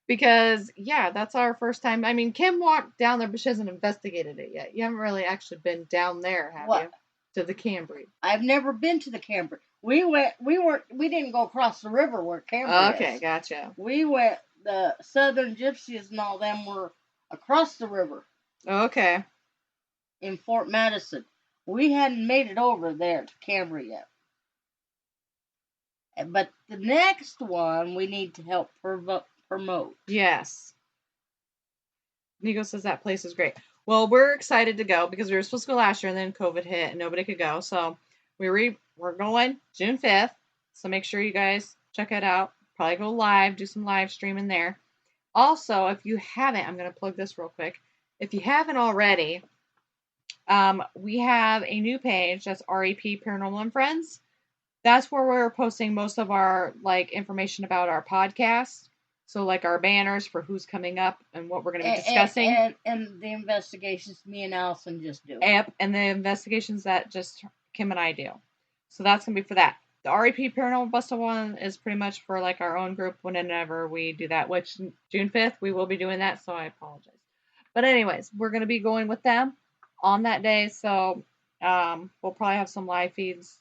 Because, yeah, that's our first time. I mean, Kim walked down there, but she hasn't investigated it yet. You haven't really actually been down there, have you? To the Cambry. I've never been to the Cambry. We didn't go across the river where Cambry is. Okay, gotcha. We went, the Southern Gypsies and all them were across the river. Okay. In Fort Madison. We hadn't made it over there to Cambry yet. But the next one we need to help promote. Yes. Nico says that place is great. Well, we're excited to go because we were supposed to go last year and then COVID hit and nobody could go. So we're going June 5th. So make sure you guys check it out. Probably go live, do some live streaming there. Also, if you haven't, I'm going to plug this real quick. If you haven't already, we have a new page that's REP Paranormal and Friends. That's where we're posting most of our information about our podcast. So our banners for who's coming up and what we're going to be discussing. And the investigations me and Allison just do. Yep, and the investigations that just Kim and I do. So that's going to be for that. The REP Paranormal Busted one is pretty much for our own group whenever we do that, which June 5th we will be doing that, so I apologize. But anyways, we're going to be going with them on that day, so we'll probably have some live feeds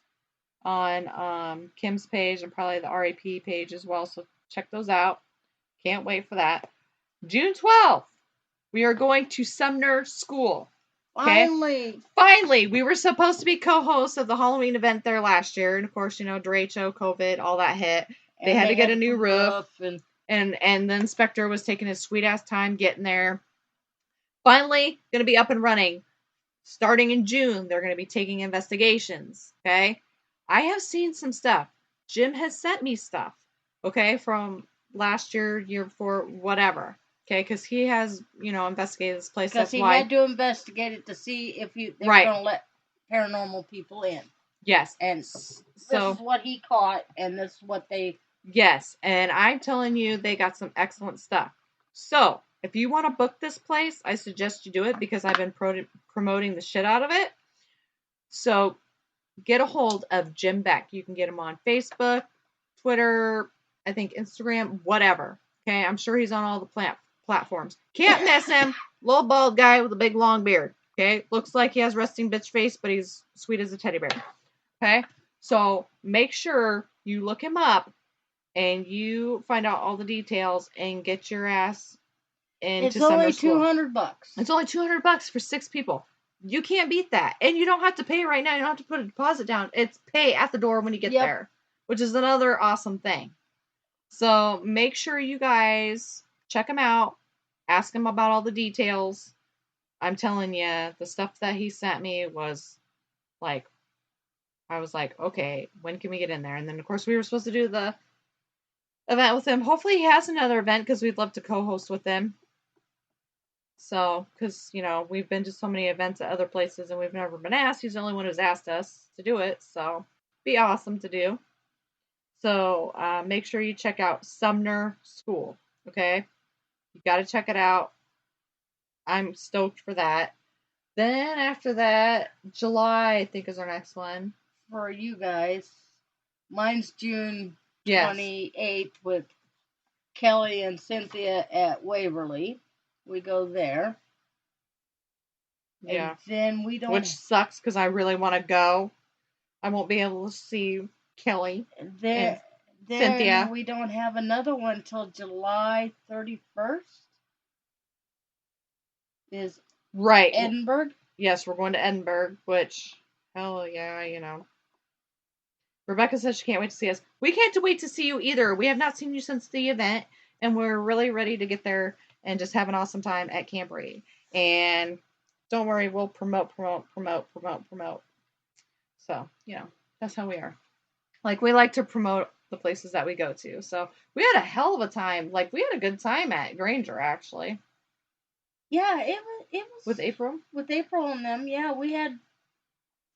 on Kim's page and probably the REP page as well, so check those out. Can't wait for that. June 12th, we are going to Sumner School. Okay? Finally! We were supposed to be co-hosts of the Halloween event there last year, and of course, derecho, COVID, all that hit. They had to get a new roof, and the inspector was taking his sweet-ass time getting there. Finally, going to be up and running. Starting in June, they're going to be taking investigations, okay? I have seen some stuff. Jim has sent me stuff, okay, from last year, year before, whatever, okay, because he has, investigated this place. Because he had to investigate it to see if they were going to let paranormal people in. Yes. And this is what he caught, and this is what they... Yes, and I'm telling you, they got some excellent stuff. So, if you want to book this place, I suggest you do it because I've been promoting the shit out of it. So, get a hold of Jim Beck. You can get him on Facebook, Twitter, I think Instagram, whatever. Okay, I'm sure he's on all the platforms. Can't miss him. Little bald guy with a big long beard. Okay, looks like he has resting bitch face, but he's sweet as a teddy bear. Okay, so make sure you look him up and you find out all the details and get your ass into Sumner School. It's only $200. It's only $200 for 6 people. You can't beat that. And you don't have to pay right now. You don't have to put a deposit down. It's pay at the door when you get there, which is another awesome thing. So make sure you guys check him out. Ask him about all the details. I'm telling you, the stuff that he sent me was I was like, okay, when can we get in there? And then, of course, we were supposed to do the event with him. Hopefully he has another event because we'd love to co-host with him. So, because, we've been to so many events at other places and we've never been asked. He's the only one who's asked us to do it. So, be awesome to do. So, make sure you check out Sumner School. Okay? You got to check it out. I'm stoked for that. Then, after that, July, I think, is our next one. For you guys. Mine's June 28th with Kelly and Cynthia at Waverly. We go there. Yeah. And then we don't. Which sucks because I really want to go. I won't be able to see Kelly Then Cynthia. we don't have another one till July 31st. Is right. Edinburgh? Yes, we're going to Edinburgh, which, hell yeah, you know. Rebecca says she can't wait to see us. We can't wait to see you either. We have not seen you since the event, and we're really ready to get there and just have an awesome time at Camp Reed. And don't worry, we'll promote. So, you know, that's how we are. Like, we like to promote the places that we go to. So, we had a hell of a time. Like, we had a good time at Granger, actually. Yeah, it was With April? With April and them, yeah, we had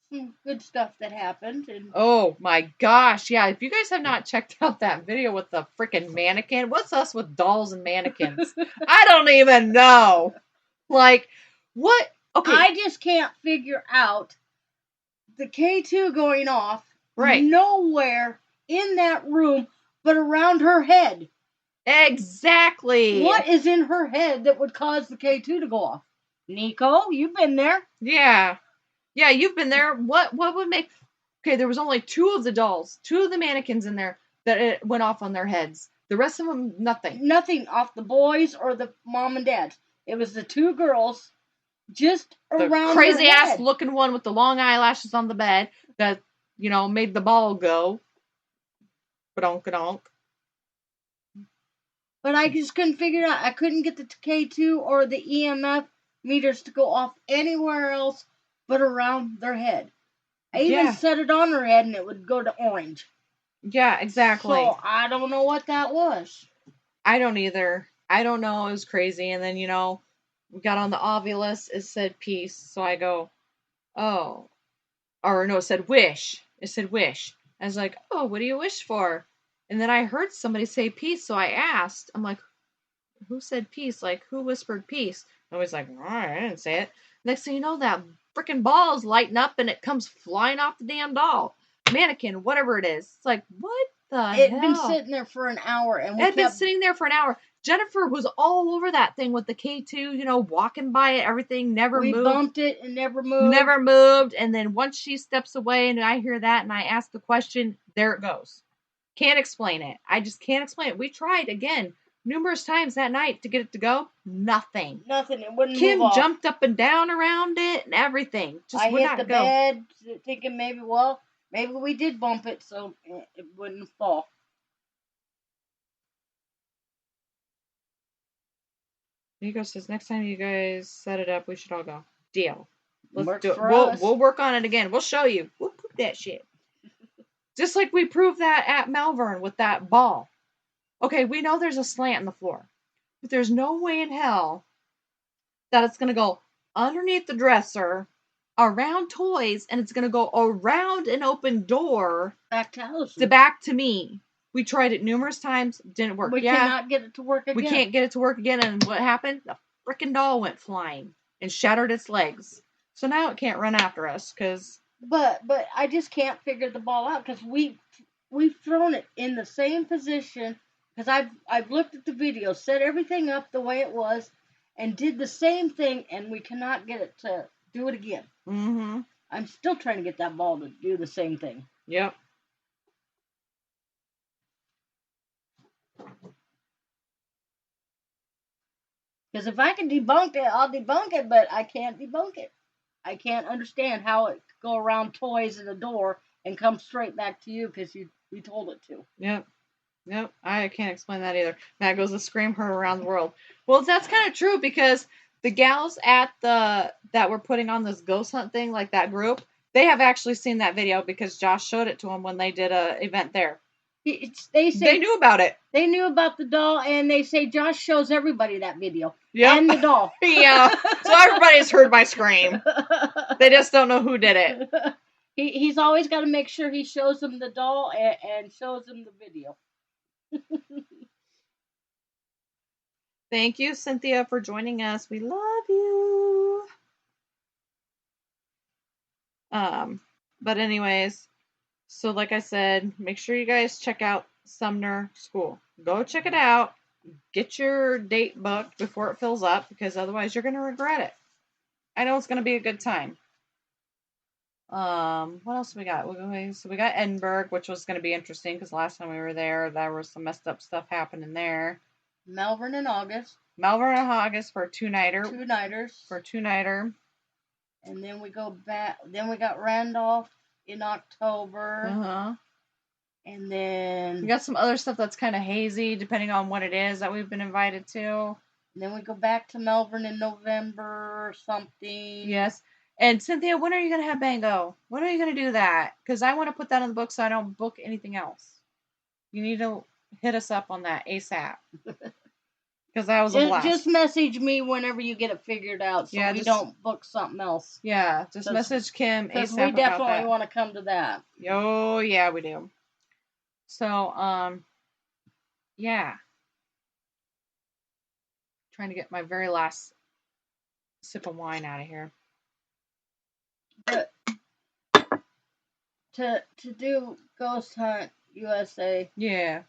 some good stuff that happened. And oh my gosh, yeah, if you guys have not checked out that video with the freaking mannequin, what's us with dolls and mannequins? I don't even know. Like, what? Okay. I just can't figure out the K2 going off right nowhere in that room but around her head. Exactly. What is in her head that would cause the K2 to go off? Nico, you've been there. Yeah. Yeah, you've been there. What would make... Okay, there was only 2 of the dolls, 2 of the mannequins in there that it went off on their heads. The rest of them, nothing. Nothing off the boys or the mom and dad. It was the 2 girls just around the crazy her ass head. looking one with the long eyelashes on the bed that, you know, made the ball go. Badonk-a-donk. But I just couldn't figure it out. I couldn't get the K2 or the EMF meters to go off anywhere else but around their head. I even set it on her head and it would go to orange. Yeah, exactly. So I don't know what that was. I don't either. I don't know. It was crazy. And then, you know, we got on the Ovilus. It said peace. So I go, oh. Or no, it said wish. It said wish. I was like, oh, what do you wish for? And then I heard somebody say peace. So I asked. I'm like, who said peace? Like, who whispered peace? And I was like, all right, I didn't say it. Next thing you know, that freaking ball is lighting up and it comes flying off the damn doll. Mannequin, whatever it is. It's like, what the hell? It'd been sitting there for an hour. And it had been sitting there for an hour. Jennifer was all over that thing with the K2, you know, walking by it, everything, never moved. We bumped it and never moved. Never moved. And then once she steps away and I hear that and I ask the question, there it goes. Can't explain it. I just can't explain it. We tried, again, numerous times that night to get it to go. Nothing. Nothing. It wouldn't Kim move off. jumped up and down around it and everything. Just would not go. I hit the bed thinking maybe we did bump it so it wouldn't fall. Nico says, next time you guys set it up, we should all go. Deal. Let's do it. We'll work on it again. We'll show you. We'll prove that shit. Just like we proved that at Malvern with that ball. Okay, we know there's a slant in the floor. But there's no way in hell that it's going to go underneath the dresser, around toys, and it's going to go around an open door. Back to Allison. Back to me. We tried it numerous times. Didn't work. We cannot get it to work again. We can't get it to work again. And what happened? The frickin' doll went flying and shattered its legs. So now it can't run after us because... But I just can't figure the ball out because we've thrown it in the same position because I've looked at the video, set everything up the way it was, and did the same thing, and we cannot get it to do it again. Mm-hmm. I'm still trying to get that ball to do the same thing. Yep. Because if I can debunk it, I'll debunk it, but I can't debunk it. I can't understand how it could go around toys in the door and come straight back to you because you told it to. Yep. I can't explain that either. Matt goes to scream her around the world. Well, that's kind of true because the gals that were putting on this ghost hunt thing, like that group, they have actually seen that video because Josh showed it to them when they did a event there. They knew about it. They knew about the doll, and they say Josh shows everybody that video. Yep. And the doll. Yeah. So everybody's heard my scream. They just don't know who did it. He's always got to make sure he shows them the doll and shows them the video. Thank you, Cynthia, for joining us. We love you. But anyways, so like I said, make sure you guys check out Sumner School. Go check it out. Get your date booked before it fills up because otherwise you're going to regret it. I know it's going to be a good time. What else we got? So we got Edinburgh, which was going to be interesting because last time we were there was some messed up stuff happening there. Melbourne in August. Melbourne and August for a two-nighter. Two-nighters. For a two-nighter. And then we go back. Then we got Randolph in October. Uh-huh. And then we got some other stuff that's kind of hazy, depending on what it is that we've been invited to. And then we go back to Melbourne in November or something. Yes. And Cynthia, when are you going to have Bango? When are you going to do that? Because I want to put that in the book so I don't book anything else. You need to hit us up on that ASAP. Because that was a blast. Just message me whenever you get it figured out so we don't book something else. Yeah, just message Kim ASAP. Because we definitely want to come to that. Oh, yeah, we do. So, yeah. Trying to get my very last sip of wine out of here. But to do Ghost Hunt USA, yeah,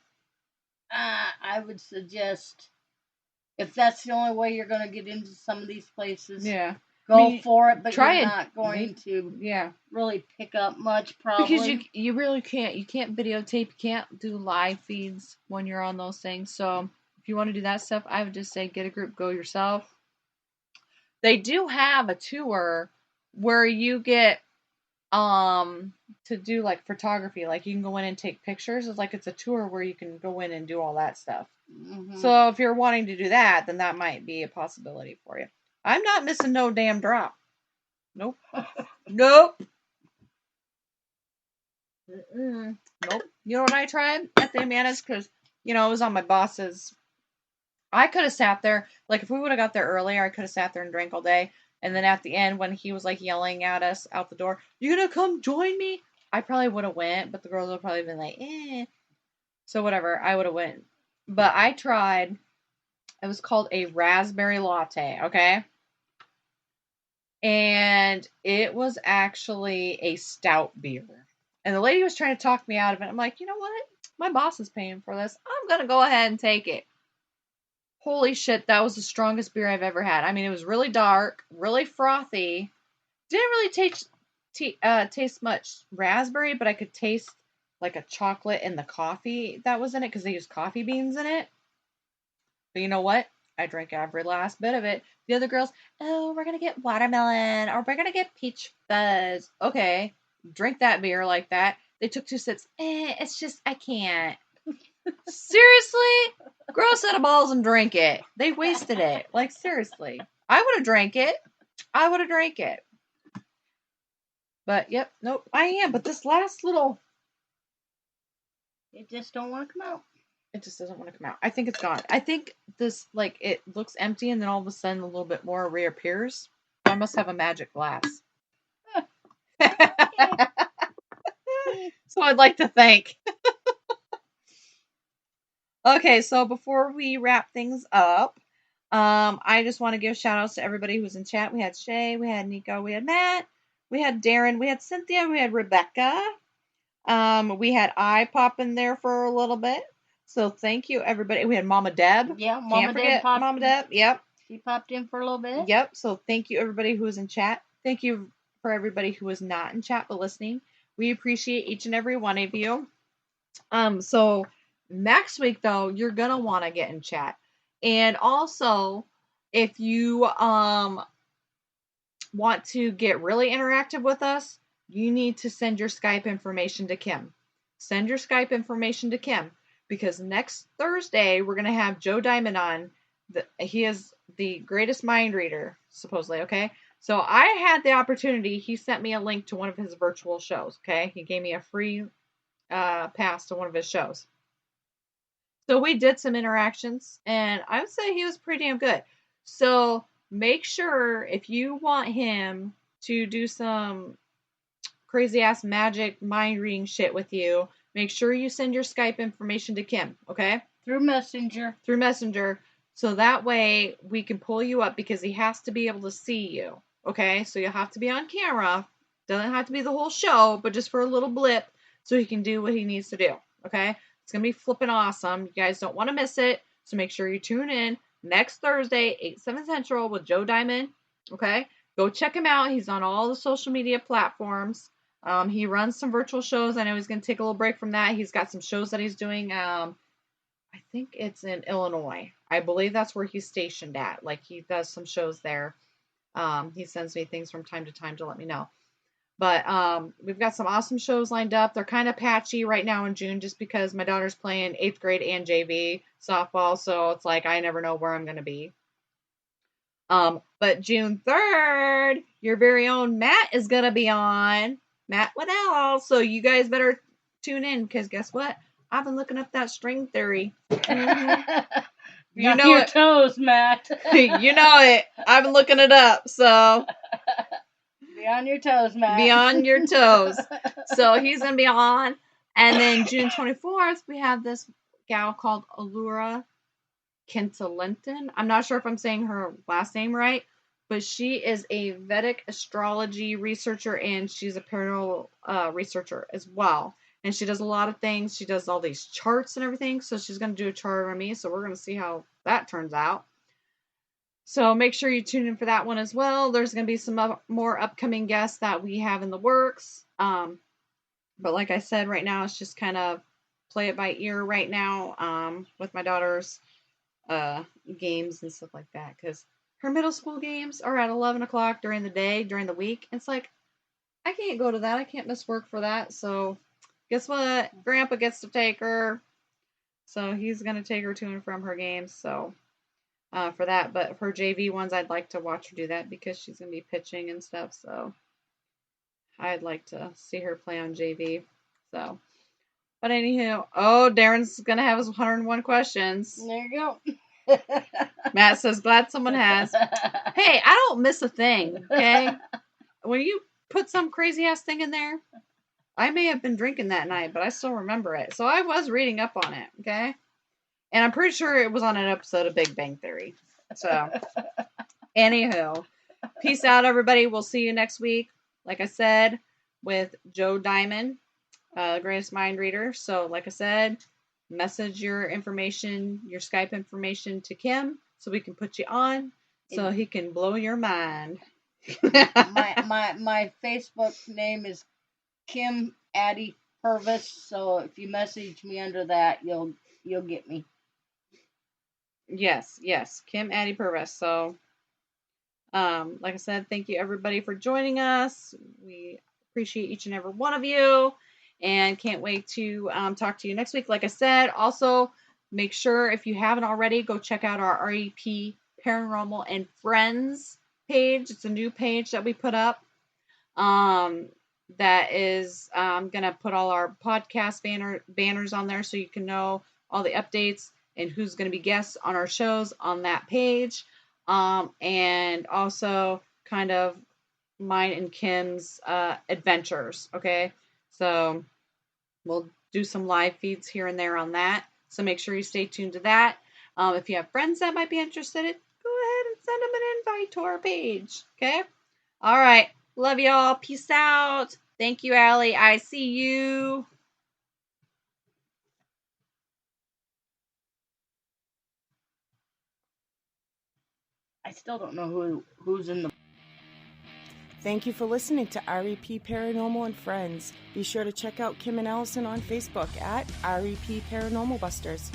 I would suggest, if that's the only way you're going to get into some of these places, go for it. But you're not going to really pick up much, probably, because you really can't. You can't videotape. You can't do live feeds when you're on those things. So if you want to do that stuff, I would just say get a group, go yourself. They do have a tour where you get to do like photography, like you can go in and take pictures. It's a tour where you can go in and do all that stuff. Mm-hmm. So if you're wanting to do that, then that might be a possibility for you. I'm not missing no damn drop. Nope. Nope. Nope. You know what I tried at the Amanda's? Because, it was on my boss's. I could have sat there, if we would have got there earlier, I could have sat there and drank all day. And then at the end, when he was yelling at us out the door, "You gonna come join me?" I probably would have went, but the girls would have probably been like, eh. So whatever, I would have went. But I tried. It was called a raspberry latte, okay? And it was actually a stout beer. And the lady was trying to talk me out of it. I'm like, you know what? My boss is paying for this. I'm gonna go ahead and take it. Holy shit, that was the strongest beer I've ever had. I mean, it was really dark, really frothy. Didn't really taste much raspberry, but I could taste a chocolate in the coffee that was in it because they used coffee beans in it. But you know what? I drank every last bit of it. The other girls, oh, we're going to get watermelon or we're going to get peach fuzz. Okay, drink that beer like that. They took 2 sips. It's just, I can't. Seriously? Grow a set of balls and drink it. They wasted it. Seriously. I would have drank it. But, yep, nope, I am. But this last little... It just don't want to come out. It just doesn't want to come out. I think it's gone. I think this, it looks empty and then all of a sudden a little bit more reappears. I must have a magic glass. So I'd like to thank... Okay, so before we wrap things up, I just want to give shout outs to everybody who was in chat. We had Shay, we had Nico, we had Matt, we had Darren, we had Cynthia, we had Rebecca. We had I pop in there for a little bit. So thank you, everybody. We had Mama Deb. Yeah, Mama Deb. Yep. She popped in for a little bit. Yep. So thank you, everybody who was in chat. Thank you for everybody who was not in chat but listening. We appreciate each and every one of you. So next week, though, you're going to want to get in chat. And also, if you want to get really interactive with us, you need to send your Skype information to Kim. Send your Skype information to Kim. Because next Thursday, we're going to have Joe Diamond on. He is the greatest mind reader, supposedly, okay? So I had the opportunity. He sent me a link to one of his virtual shows, okay? He gave me a free pass to one of his shows. So we did some interactions, and I would say he was pretty damn good. So make sure if you want him to do some crazy-ass magic mind reading shit with you, make sure you send your Skype information to Kim, okay? Through Messenger. So that way we can pull you up because he has to be able to see you, okay? So you'll have to be on camera. Doesn't have to be the whole show, but just for a little blip so he can do what he needs to do, okay? It's going to be flipping awesome. You guys don't want to miss it. So make sure you tune in next Thursday, 8, 7 Central with Joe Diamond. Okay? go check him out. He's on all the social media platforms. He runs some virtual shows. I know he's going to take a little break from that. He's got some shows that he's doing. I think it's in Illinois. I believe that's where he's stationed at. Like, he does some shows there. He sends me things from time to time to let me know. But we've got some awesome shows lined up. They're kind of patchy right now in June just because my daughter's playing 8th grade and JV softball. So it's like I never know where I'm going to be. But June 3rd, your very own Matt is going to be on. Matt Waddell. So you guys better tune in because guess what? I've been looking up that string theory. Mm-hmm. Be on your toes, Matt. You know it. I've been looking it up. So be on your toes, Matt. Be on your toes. So he's going to be on. And then June 24th, we have this gal called Allura Kintalenton. I'm not sure if I'm saying her last name right, but she is a Vedic astrology researcher and she's a paranormal researcher as well. And she does a lot of things. She does all these charts and everything. So she's going to do a chart on me. So we're going to see how that turns out. So make sure you tune in for that one as well. There's going to be some more upcoming guests that we have in the works. But like I said, right now it's just kind of play it by ear right now with my daughter's games and stuff like that. Because her middle school games are at 11 o'clock during the day, during the week. It's like, I can't go to that. I can't miss work for that. So guess what? Grandpa gets to take her. So he's going to take her to and from her games. So for that. But for JV ones, I'd like to watch her do that because she's going to be pitching and stuff. So I'd like to see her play on JV. So, but anywho, Darren's going to have his 101 questions. There you go. Matt says, glad someone has. Hey, I don't miss a thing, okay? When you put some crazy ass thing in there, I may have been drinking that night, but I still remember it. So I was reading up on it, okay? And I'm pretty sure it was on an episode of Big Bang Theory. So, anywho, peace out, everybody. We'll see you next week. Like I said, with Joe Diamond, greatest mind reader. So, like I said, message your information, your Skype information to Kim so we can put you on so he can blow your mind. my Facebook name is Kim Addie Purvis, so if you message me under that, you'll get me. Yes, Kim Addie Purvis. So, like I said, thank you everybody for joining us. We appreciate each and every one of you, and can't wait to talk to you next week. Like I said, also make sure if you haven't already, go check out our REP Paranormal and Friends page. It's a new page that we put up. That is gonna put all our podcast banners on there so you can know all the updates and who's going to be guests on our shows on that page. And also kind of mine and Kim's adventures, okay? So we'll do some live feeds here and there on that. So make sure you stay tuned to that. If you have friends that might be interested, go ahead and send them an invite to our page, okay? All right. Love y'all. Peace out. Thank you, Allie. I see you. I still don't know who's in the... Thank you for listening to REP Paranormal and Friends. Be sure to check out Kim and Allison on Facebook at REP Paranormal Busters.